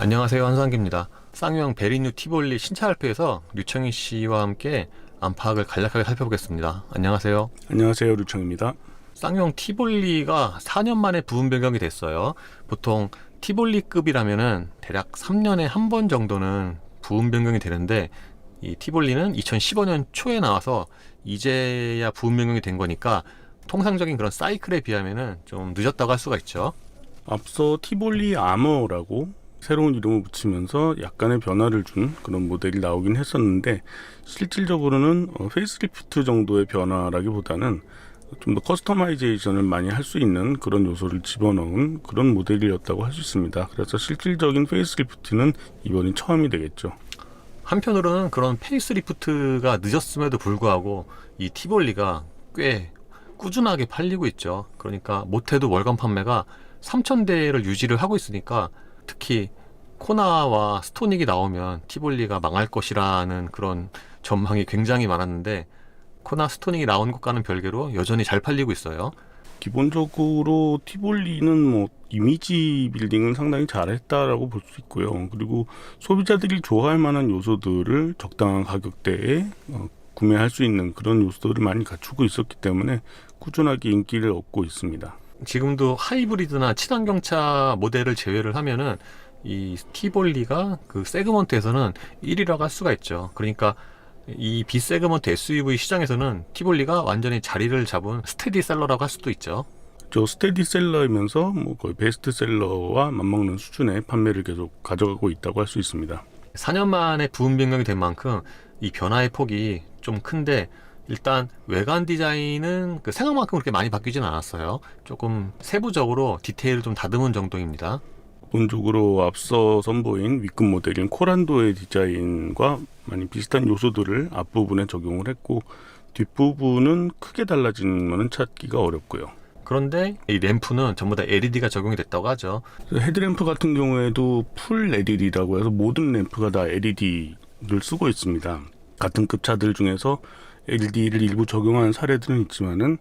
안녕하세요, 한상기입니다. 쌍용 베리뉴 티볼리 신차 발표에서 류청희 씨와 함께 안팎을 간략하게 살펴보겠습니다. 안녕하세요. 안녕하세요, 류청입니다. 쌍용 티볼리가 4년 만에 부분 변경이 됐어요. 보통 티볼리급이라면은 대략 3년에 한 번 정도는 부분 변경이 되는데, 이 티볼리는 2015년 초에 나와서 이제야 부분 변경이 된 거니까 통상적인 그런 사이클에 비하면은 좀 늦었다고 할 수가 있죠. 앞서 티볼리 아머라고 새로운 이름을 붙이면서 약간의 변화를 준 그런 모델이 나오긴 했었는데, 실질적으로는 페이스리프트 정도의 변화라기보다는 좀 더 커스터마이제이션을 많이 할 수 있는 그런 요소를 집어넣은 그런 모델이었다고 할 수 있습니다. 그래서 실질적인 페이스리프트는 이번이 처음이 되겠죠. 한편으로는 그런 페이스리프트가 늦었음에도 불구하고 이 티볼리가 꽤 꾸준하게 팔리고 있죠. 그러니까 못해도 월간 판매가 3,000대를 유지를 하고 있으니까, 특히 코나와 스토닉이 나오면 티볼리가 망할 것이라는 그런 전망이 굉장히 많았는데, 코나 스토닉이 나온 것과는 별개로 여전히 잘 팔리고 있어요. 기본적으로 티볼리는 뭐 이미지 빌딩을 상당히 잘했다라고 볼 수 있고요. 그리고 소비자들이 좋아할 만한 요소들을 적당한 가격대에 구매할 수 있는 그런 요소들을 많이 갖추고 있었기 때문에 꾸준하게 인기를 얻고 있습니다. 지금도 하이브리드나 친환경차 모델을 제외를 하면은 이 티볼리가 그 세그먼트에서는 1위라고 할 수가 있죠. 그러니까 이 B세그먼트 SUV 시장에서는 티볼리가 완전히 자리를 잡은 스테디셀러라고 할 수도 있죠. 저 스테디셀러이면서 뭐 거의 베스트셀러와 맞먹는 수준의 판매를 계속 가져가고 있다고 할 수 있습니다. 4년 만에 부분 변경이 된 만큼 이 변화의 폭이 좀 큰데, 일단 외관 디자인은 그 생각만큼 그렇게 많이 바뀌진 않았어요. 조금 세부적으로 디테일을 좀 다듬은 정도입니다. 기본적으로 앞서 선보인 V급 모델인 코란도의 디자인과 많이 비슷한 요소들을 앞부분에 적용을 했고, 뒷부분은 크게 달라진 것은 찾기가 어렵고요. 그런데 이 램프는 전부 다 LED가 적용이 됐다고 하죠. 헤드램프 같은 경우에도 풀 LED라고 해서 모든 램프가 다 LED를 쓰고 있습니다. 같은 급 차들 중에서 LED를 일부 적용한 사례들은 있지만은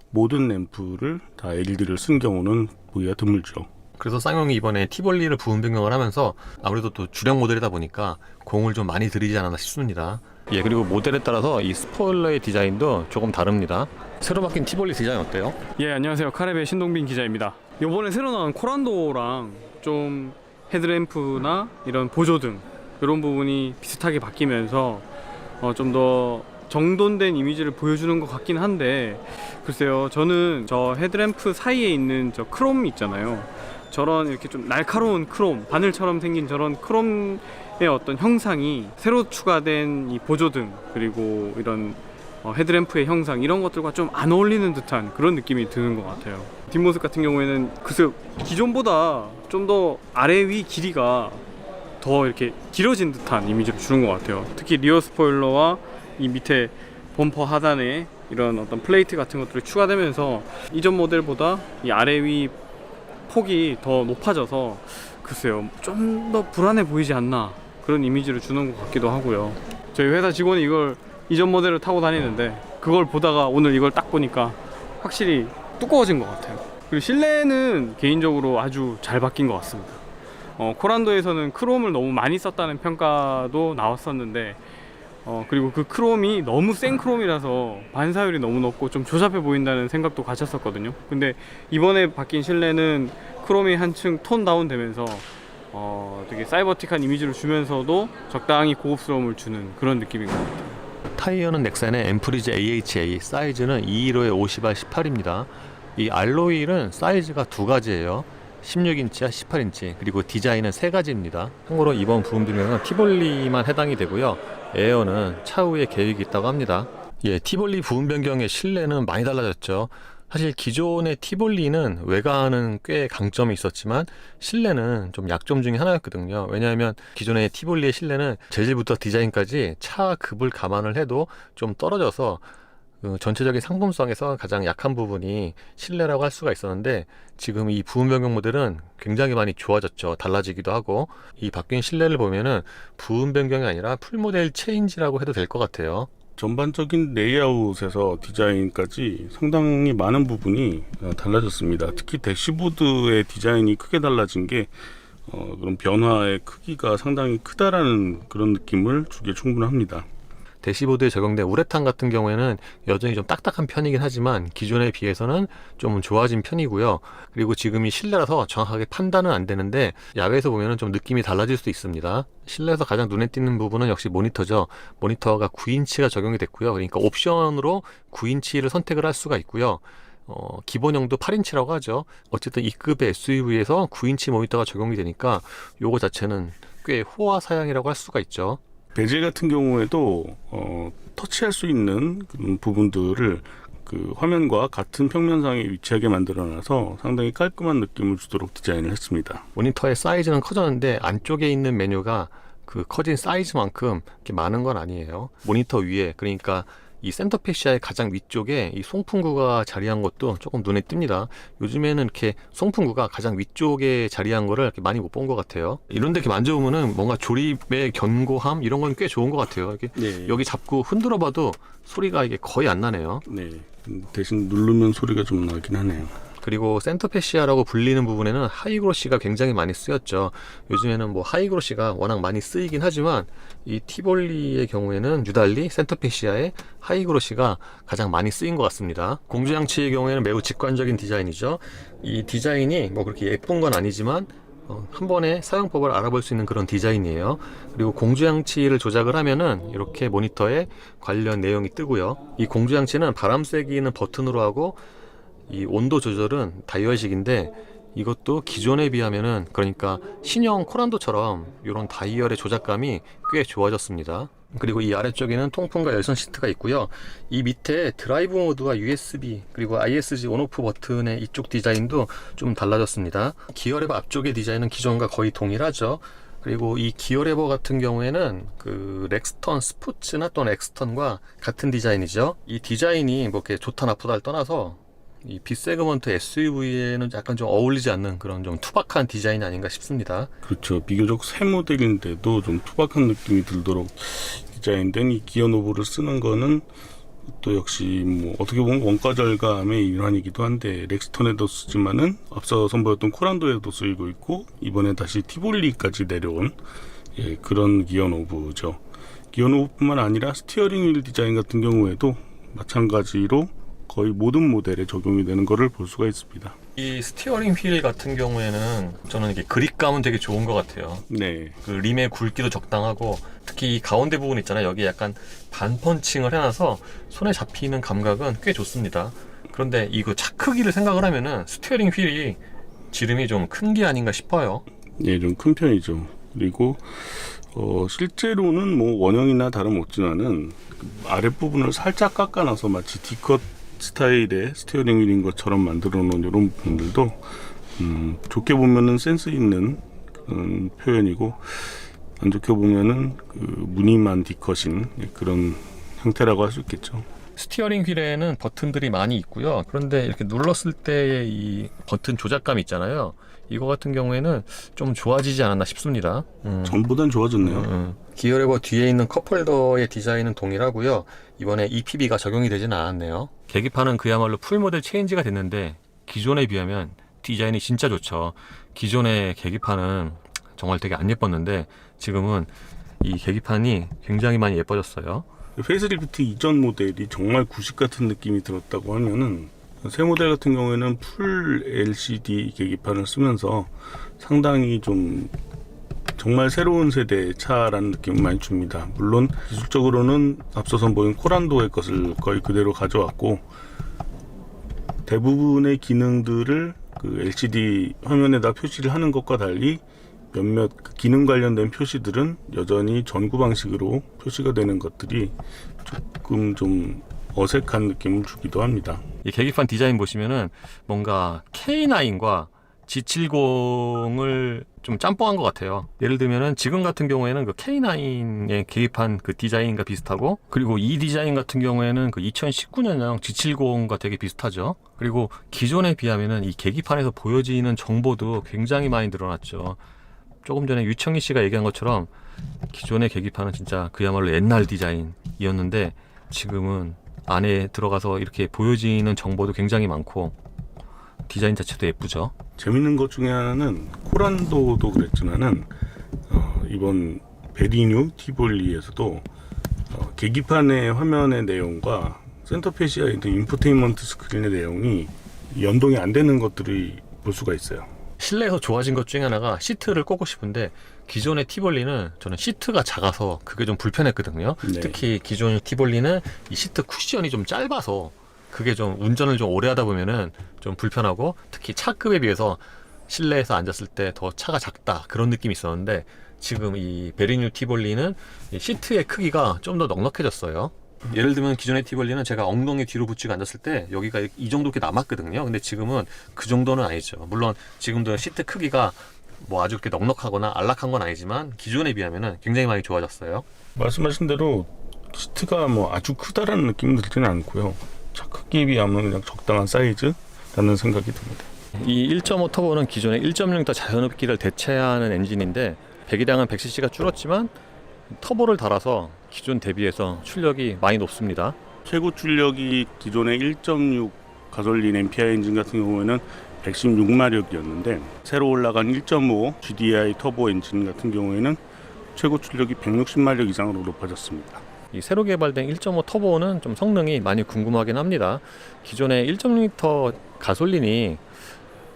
모든 램프를 다 LED를 쓴 경우는 보기가 드물죠. 그래서 쌍용이 이번에 티볼리를 부분 변경을 하면서 아무래도 또 주력 모델이다 보니까 공을 좀 많이 들이지 않았나 싶습니다. 예, 그리고 모델에 따라서 이 스포일러의 디자인도 조금 다릅니다. 새로 바뀐 티볼리 디자인 어때요? 예, 안녕하세요. 카레베 신동빈 기자입니다. 요번에 새로 나온 코란도랑 좀 헤드램프나 이런 보조등 이런 부분이 비슷하게 바뀌면서 좀 더 정돈된 이미지를 보여주는 것 같긴 한데, 글쎄요, 저는 저 헤드램프 사이에 있는 저 크롬 있잖아요. 저런 이렇게 좀 날카로운 크롬, 바늘처럼 생긴 저런 크롬의 어떤 형상이 새로 추가된 이 보조등 그리고 이런 헤드램프의 형상, 이런 것들과 좀 안 어울리는 듯한 그런 느낌이 드는 것 같아요. 뒷모습 같은 경우에는 글쎄 기존보다 좀 더 아래 위 길이가 더 이렇게 길어진 듯한 이미지를 주는 것 같아요. 특히 리어 스포일러와 이 밑에 범퍼 하단에 이런 어떤 플레이트 같은 것들이 추가되면서 이전 모델보다 이 아래 위 폭이 더 높아져서 글쎄요, 좀 더 불안해 보이지 않나, 그런 이미지를 주는 것 같기도 하고요. 저희 회사 직원이 이걸 이전 모델을 타고 다니는데, 그걸 보다가 오늘 이걸 딱 보니까 확실히 두꺼워진 것 같아요. 그리고 실내는 개인적으로 아주 잘 바뀐 것 같습니다. 코란도에서는 크롬을 너무 많이 썼다는 평가도 나왔었는데, 그리고 그 크롬이 너무 센 크롬이라서 반사율이 너무 높고 좀 조잡해 보인다는 생각도 가졌었거든요. 근데 이번에 바뀐 실내는 크롬이 한층 톤 다운 되면서 되게 사이버틱한 이미지를 주면서도 적당히 고급스러움을 주는 그런 느낌인 것 같아요. 타이어는 넥센의 엠프리즈 AHA, 사이즈는 215, 50R, 18입니다. 이 알로이는 사이즈가 두 가지예요. 16인치와 18인치, 그리고 디자인은 세 가지입니다. 참고로 이번 부분 변경은 티볼리만 해당이 되고요. 에어는 차후에 계획이 있다고 합니다. 예, 티볼리 부분 변경의 실내는 많이 달라졌죠. 사실 기존의 티볼리는 외관은 꽤 강점이 있었지만 실내는 좀 약점 중에 하나였거든요. 왜냐하면 기존의 티볼리의 실내는 재질부터 디자인까지 차 급을 감안을 해도 좀 떨어져서 그 전체적인 상품성에서 가장 약한 부분이 실내라고 할 수가 있었는데, 지금 이 부분 변경 모델은 굉장히 많이 좋아졌죠. 달라지기도 하고, 이 바뀐 실내를 보면은 부분 변경이 아니라 풀모델 체인지라고 해도 될 것 같아요. 전반적인 레이아웃에서 디자인까지 상당히 많은 부분이 달라졌습니다. 특히 대시보드의 디자인이 크게 달라진 게 그런 변화의 크기가 상당히 크다라는 그런 느낌을 주기에 충분합니다. 대시보드에 적용된 우레탄 같은 경우에는 여전히 좀 딱딱한 편이긴 하지만 기존에 비해서는 좀 좋아진 편이고요. 그리고 지금이 실내라서 정확하게 판단은 안 되는데 야외에서 보면은 좀 느낌이 달라질 수도 있습니다. 실내에서 가장 눈에 띄는 부분은 역시 모니터죠. 모니터가 9인치가 적용이 됐고요. 그러니까 옵션으로 9인치를 선택을 할 수가 있고요. 기본형도 8인치라고 하죠. 어쨌든 이 급의 SUV에서 9인치 모니터가 적용이 되니까 요거 자체는 꽤 호화 사양이라고 할 수가 있죠. 베젤 같은 경우에도 터치할 수 있는 그런 부분들을 그 화면과 같은 평면상에 위치하게 만들어놔서 상당히 깔끔한 느낌을 주도록 디자인을 했습니다. 모니터의 사이즈는 커졌는데 안쪽에 있는 메뉴가 그 커진 사이즈만큼 이렇게 많은 건 아니에요. 모니터 위에, 그러니까 이 센터 패시아의 가장 위쪽에 이 송풍구가 자리한 것도 조금 눈에 띕니다. 요즘에는 이렇게 송풍구가 가장 위쪽에 자리한 거를 이렇게 많이 못 본 것 같아요. 이런 데 이렇게 만져보면은 뭔가 조립의 견고함 이런 건 꽤 좋은 것 같아요. 이렇게 네. 여기 잡고 흔들어 봐도 소리가 이게 거의 안 나네요. 네. 대신 누르면 소리가 좀 나긴 하네요. 그리고 센터 패시아라고 불리는 부분에는 하이그로시가 굉장히 많이 쓰였죠. 요즘에는 뭐 하이그로시가 워낙 많이 쓰이긴 하지만 이 티볼리의 경우에는 유달리 센터 패시아에 하이그로시가 가장 많이 쓰인 것 같습니다. 공조장치의 경우에는 매우 직관적인 디자인이죠. 이 디자인이 뭐 그렇게 예쁜 건 아니지만 한 번에 사용법을 알아볼 수 있는 그런 디자인이에요. 그리고 공조장치를 조작을 하면은 이렇게 모니터에 관련 내용이 뜨고요. 이 공조장치는 바람 세기는 버튼으로 하고 이 온도 조절은 다이얼식인데 이것도 기존에 비하면은, 그러니까 신형 코란도처럼 이런 다이얼의 조작감이 꽤 좋아졌습니다. 그리고 이 아래쪽에는 통풍과 열선 시트가 있고요. 이 밑에 드라이브 모드와 USB 그리고 ISG 온오프 버튼의 이쪽 디자인도 좀 달라졌습니다. 기어 레버 앞쪽의 디자인은 기존과 거의 동일하죠. 그리고 이 기어 레버 같은 경우에는 그 렉스턴 스포츠나 또는 엑스턴과 같은 디자인이죠. 이 디자인이 뭐 이렇게 좋다 나쁘다를 떠나서 이 B세그먼트 SUV에는 약간 좀 어울리지 않는 그런 좀 투박한 디자인이 아닌가 싶습니다. 그렇죠. 비교적 새 모델인데도 좀 투박한 느낌이 들도록 디자인된 이 기어 노브를 쓰는 거는 또 역시 뭐 어떻게 보면 원가 절감의 일환이기도 한데 렉스턴에도 쓰지만은 앞서 선보였던 코란도에도 쓰이고 있고 이번에 다시 티볼리까지 내려온 그런 기어 노브죠. 기어 노브뿐만 아니라 스티어링 휠 디자인 같은 경우에도 마찬가지로 거의 모든 모델에 적용이 되는 것을 볼 수가 있습니다. 이 스티어링 휠 같은 경우에는 저는 이게 그립감은 되게 좋은 것 같아요. 네, 그 림의 굵기도 적당하고 특히 이 가운데 부분 있잖아요. 여기 약간 반펀칭을 해놔서 손에 잡히는 감각은 꽤 좋습니다. 그런데 이거 차 크기를 생각을 하면은 스티어링 휠이 지름이 좀 큰 게 아닌가 싶어요. 예, 좀 큰 편이죠. 그리고 실제로는 뭐 원형이나 다름없지만은 아랫부분을 살짝 깎아놔서 마치 D컷 스타일의 스티어링 휠인 것처럼 만들어 놓은 이런 부분들도 좋게 보면은 센스 있는 그런 표현이고 안 좋게 보면은 그 무늬만 D컷인 그런 형태라고 할 수 있겠죠. 스티어링 휠에는 버튼들이 많이 있고요. 그런데 이렇게 눌렀을 때의 이 버튼 조작감 있잖아요. 이거 같은 경우에는 좀 좋아지지 않았나 싶습니다. 전보단 좋아졌네요. 기어 레버 뒤에 있는 컵홀더의 디자인은 동일하고요. 이번에 EPB가 적용이 되지는 않았네요. 계기판은 그야말로 풀모델 체인지가 됐는데 기존에 비하면 디자인이 진짜 좋죠. 기존의 계기판은 정말 되게 안 예뻤는데 지금은 이 계기판이 굉장히 많이 예뻐졌어요. 페이스리프트 이전 모델이 정말 구식 같은 느낌이 들었다고 하면은 새 모델 같은 경우에는 풀 LCD 계기판을 쓰면서 상당히 좀 정말 새로운 세대의 차라는 느낌을 많이 줍니다. 물론 기술적으로는 앞서 선보인 코란도의 것을 거의 그대로 가져왔고 대부분의 기능들을 그 LCD 화면에다 표시를 하는 것과 달리 몇몇 그 기능 관련된 표시들은 여전히 전구 방식으로 표시가 되는 것들이 조금 좀 어색한 느낌을 주기도 합니다. 이 계기판 디자인 보시면은 뭔가 K9과 G70을 좀 짬뽕한 것 같아요. 예를 들면은 지금 같은 경우에는 그 K9의 계기판 그 디자인과 비슷하고, 그리고 이 디자인 같은 경우에는 그 2019년형 G70과 되게 비슷하죠. 그리고 기존에 비하면은 이 계기판에서 보여지는 정보도 굉장히 많이 늘어났죠. 조금 전에 유청희 씨가 얘기한 것처럼 기존의 계기판은 진짜 그야말로 옛날 디자인이었는데 지금은 안에 들어가서 이렇게 보여지는 정보도 굉장히 많고 디자인 자체도 예쁘죠. 재밌는 것 중에 하나는 코란도도 그랬지만은 이번 베리뉴 티볼리에서도 계기판의 화면의 내용과 센터페시아에 있는 인포테인먼트 스크린의 내용이 연동이 안 되는 것들이 볼 수가 있어요. 실내에서 좋아진 것 중에 하나가 시트를 꽂고 싶은데 기존의 티볼리는 저는 시트가 작아서 그게 좀 불편했거든요. 네. 특히 기존의 티볼리는 이 시트 쿠션이 좀 짧아서 그게 좀 운전을 좀 오래 하다 보면은 좀 불편하고, 특히 차급에 비해서 실내에서 앉았을 때 더 차가 작다 그런 느낌이 있었는데, 지금 이 베리뉴 티볼리는 이 시트의 크기가 좀 더 넉넉해졌어요. 예를 들면 기존의 티볼리는 제가 엉덩이 뒤로 붙이고 앉았을 때 여기가 이 정도 이렇게 남았거든요. 근데 지금은 그 정도는 아니죠. 물론 지금도 시트 크기가 뭐 아주 그렇게 넉넉하거나 안락한 건 아니지만 기존에 비하면은 굉장히 많이 좋아졌어요. 말씀하신 대로 시트가 뭐 아주 크다라는 느낌이 들지는 않고요. 차 크기에 비하면 그냥 적당한 사이즈라는 생각이 듭니다. 이 1.5 터보는 기존의 1.0L 자연흡기를 대체하는 엔진인데 배기량은 100cc가 줄었지만 터보를 달아서 기존 대비해서 출력이 많이 높습니다. 최고 출력이 기존의 1.6 가솔린 MPI 엔진 같은 경우에는 116마력이었는데 새로 올라간 1.5 GDI 터보 엔진 같은 경우에는 최고 출력이 160마력 이상으로 높아졌습니다. 이 새로 개발된 1.5 터보는 좀 성능이 많이 궁금하긴 합니다. 기존의 1.6L 가솔린이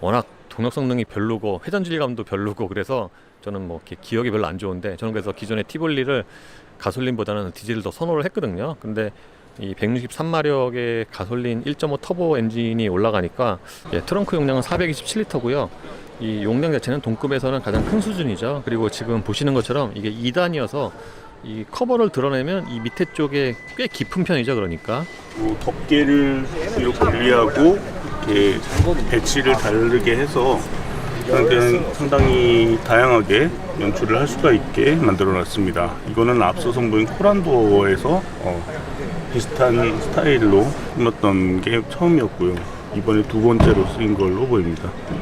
워낙 동력 성능이 별로고 회전 질감도 별로고 그래서 저는 뭐 이렇게 기억이 별로 안 좋은데, 저는 그래서 기존의 티볼리를 가솔린보다는 디젤을 더 선호를 했거든요. 근데 이 163마력의 가솔린 1.5 터보 엔진이 올라가니까 트렁크 용량은 427리터고요. 이 용량 자체는 동급에서는 가장 큰 수준이죠. 그리고 지금 보시는 것처럼 이게 2단이어서 이 커버를 드러내면 이 밑에 쪽에 꽤 깊은 편이죠. 그러니까 덮개를 뒤로 분리하고 이렇게 배치를 다르게 해서 상당히 다양하게 연출을 할 수가 있게 만들어 놨습니다. 이거는 앞서 선보인 코란도어에서 비슷한 스타일로 꾸몄던 게 처음이었고요. 이번에 두 번째로 쓰인 걸로 보입니다.